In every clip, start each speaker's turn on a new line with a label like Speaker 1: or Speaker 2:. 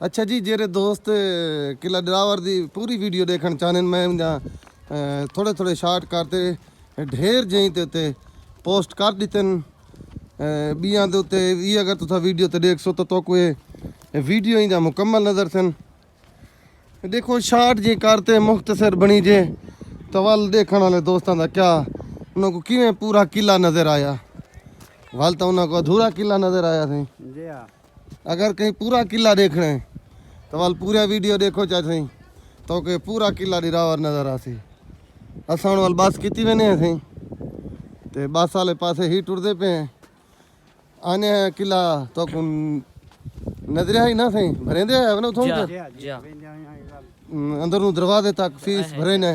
Speaker 1: अच्छा जी जेरे दोस्त किला ड्रावर दी पूरी वीडियो देखना चाहने मैं थोड़े थोड़े शार्ट करते ढेर जहीं ते उत्ते पोस्ट कर दिते बियां दे उत्ते ये अगर तुसा वीडियो ते देख सो तो कोई वीडियो ही मुकम्मल नज़र सन देखो शार्ट जी करते मुख्तसर बनी जे तो वल देखने वाले दोस्तों का क्या उनको किवें पूरा किला नज़र आया वल तो उनको अधूरा किला नज़र आया थी अगर कहीं पूरा किला देखना है तो वाल पूरा वीडियो देखो चाहे तो के पूरा किला डिरावर नज़र आसी असां वाल बस कितनी वेने सी ते बस वाले पासे ही टुरदे पे हैं आने किला तो नजर ही ना सही भरेंदे है ना उठो अंदर नु दरवाजे तक फीस भरे ने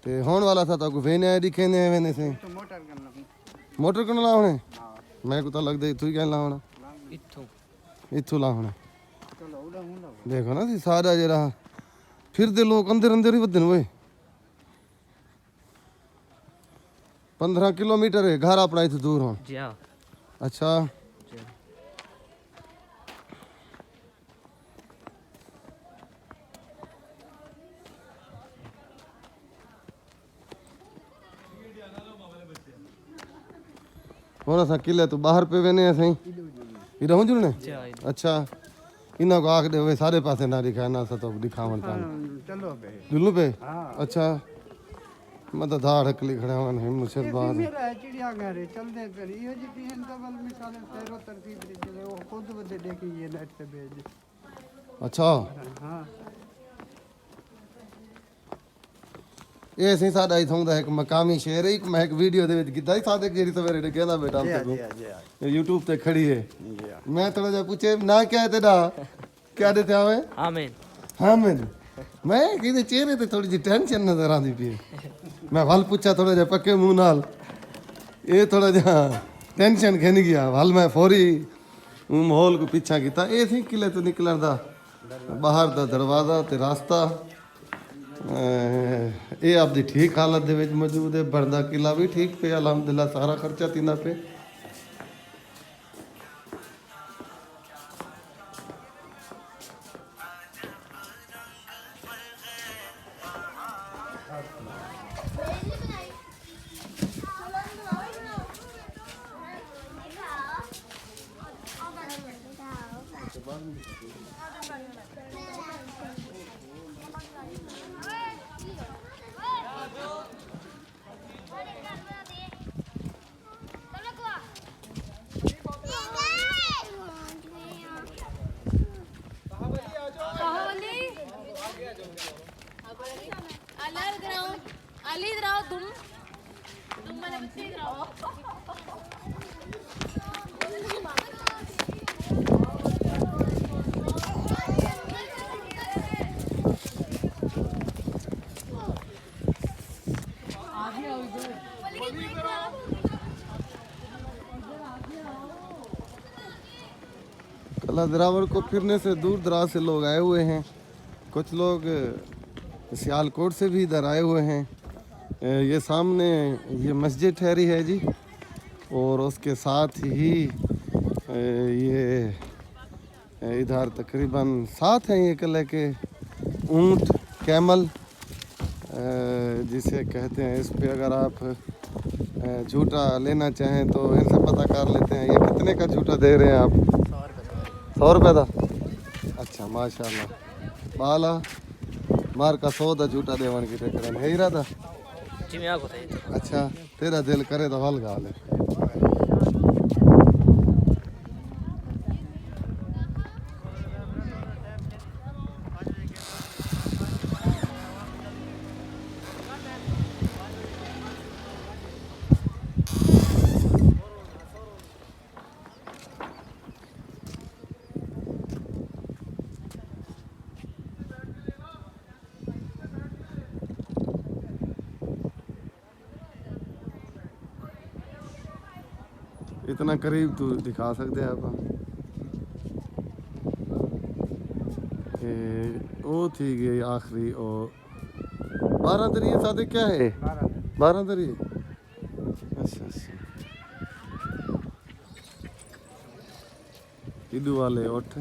Speaker 1: ते होने वाला था तो वेने दिखे ने वेने से मोटर कन लावणे मैं को तो लगदे इथु ही क्या लावणा इथु लावणे देखो ना सी सारा जरा फिर दे लोग अंदर अंदर ही वदन वे 15 किलोमीटर है घर अपना इतने दूर हो अच्छा होना सा किले तो बाहर पे वेने सही इधर हो जुड़ने अच्छा इना को आख दे वे सारे पासे ना दिखाए ना सा तो दिखावन का चलो पे अच्छा मैं तो धाड़ हकली खड़ा हुआ नहीं मुझे बात
Speaker 2: मेरा चिड़िया घर है चल दे फिर ये जी पीएन डबल मिसाल तेरो तरतीब दे वो खुद बदे देखी ये नेट पे भेज
Speaker 1: अच्छा
Speaker 2: हां
Speaker 1: ये सी साडा ही थोंदा एक मकामी शेर है मैं एक वीडियो दे विच कीता सादे केरी सवेरे ने कहदा बेटा हम YouTube ते खड़ी है मैं थोड़ा जा पूछे ना क्या है तेरा क्या देते आवे
Speaker 3: आमीन
Speaker 1: हामिद मैं किदे चेहरे ते थोड़ी जी टेंशन नजर आंदी पई मैं वाल पूछा थोड़ा जा पक्के मुंह नाल ये थोड़ा जा टेंशन खन गया वाल मैं फौरी माहौल को पीछा कीता ए सी किले तो निकलण दा बाहर दा दरवाजा ते रास्ता ये आपकी ठीक हालत दे विच मौजूद है बनदा किला भी ठीक पे अलहमदुलिल्लाह सारा खर्चा तीना पे
Speaker 4: अली इधर आओ तुम वाले बच्चे इधर आओ
Speaker 1: कला दरावर को फिरने से दूर दराज से लोग आए हुए हैं कुछ लोग सियालकोट से भी इधर आए हुए हैं ये सामने ये मस्जिद ठहरी है जी और उसके साथ ही ये इधर तकरीबन 7 हैं ये किले के ऊंट कैमल जिसे कहते हैं इस पे अगर आप झूठा लेना चाहें तो इनसे पता कर लेते हैं ये कितने का झूठा दे रहे हैं आप 100 रुपये का अच्छा माशाल्लाह बाला मार का 100 का झूठा देवन की टक्कर है इरादा
Speaker 3: जी मैं आपको बताइए
Speaker 1: अच्छा तेरा दिल करे तो हल गाल है इतना करीब तो दिखा सकते हैं आप वो थी गई आखिरी और 12 तरीके सादे क्या है 12 तरीके अच्छा अच्छा इदू वाले उठ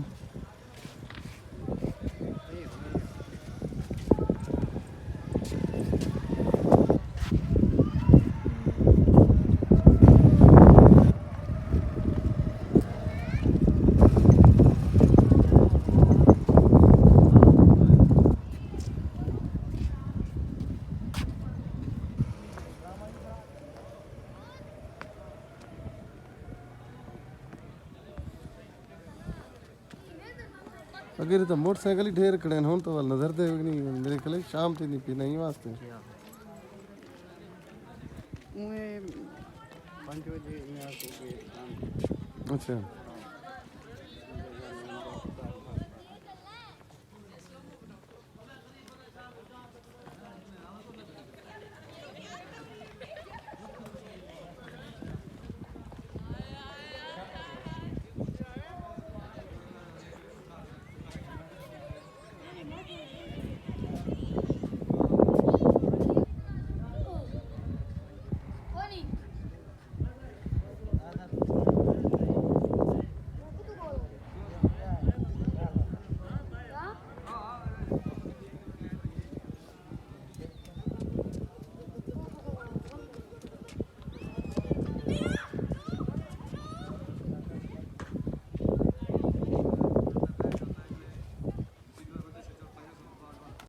Speaker 1: अगर तो मोटरसाइकिल ही ढेर खड़े हैं तो वाल नजर दे नहीं मेरे ख्याल शाम से नहीं पी नहीं वास्ते
Speaker 2: उन्हें 5 बजे यहाँ को
Speaker 1: अच्छा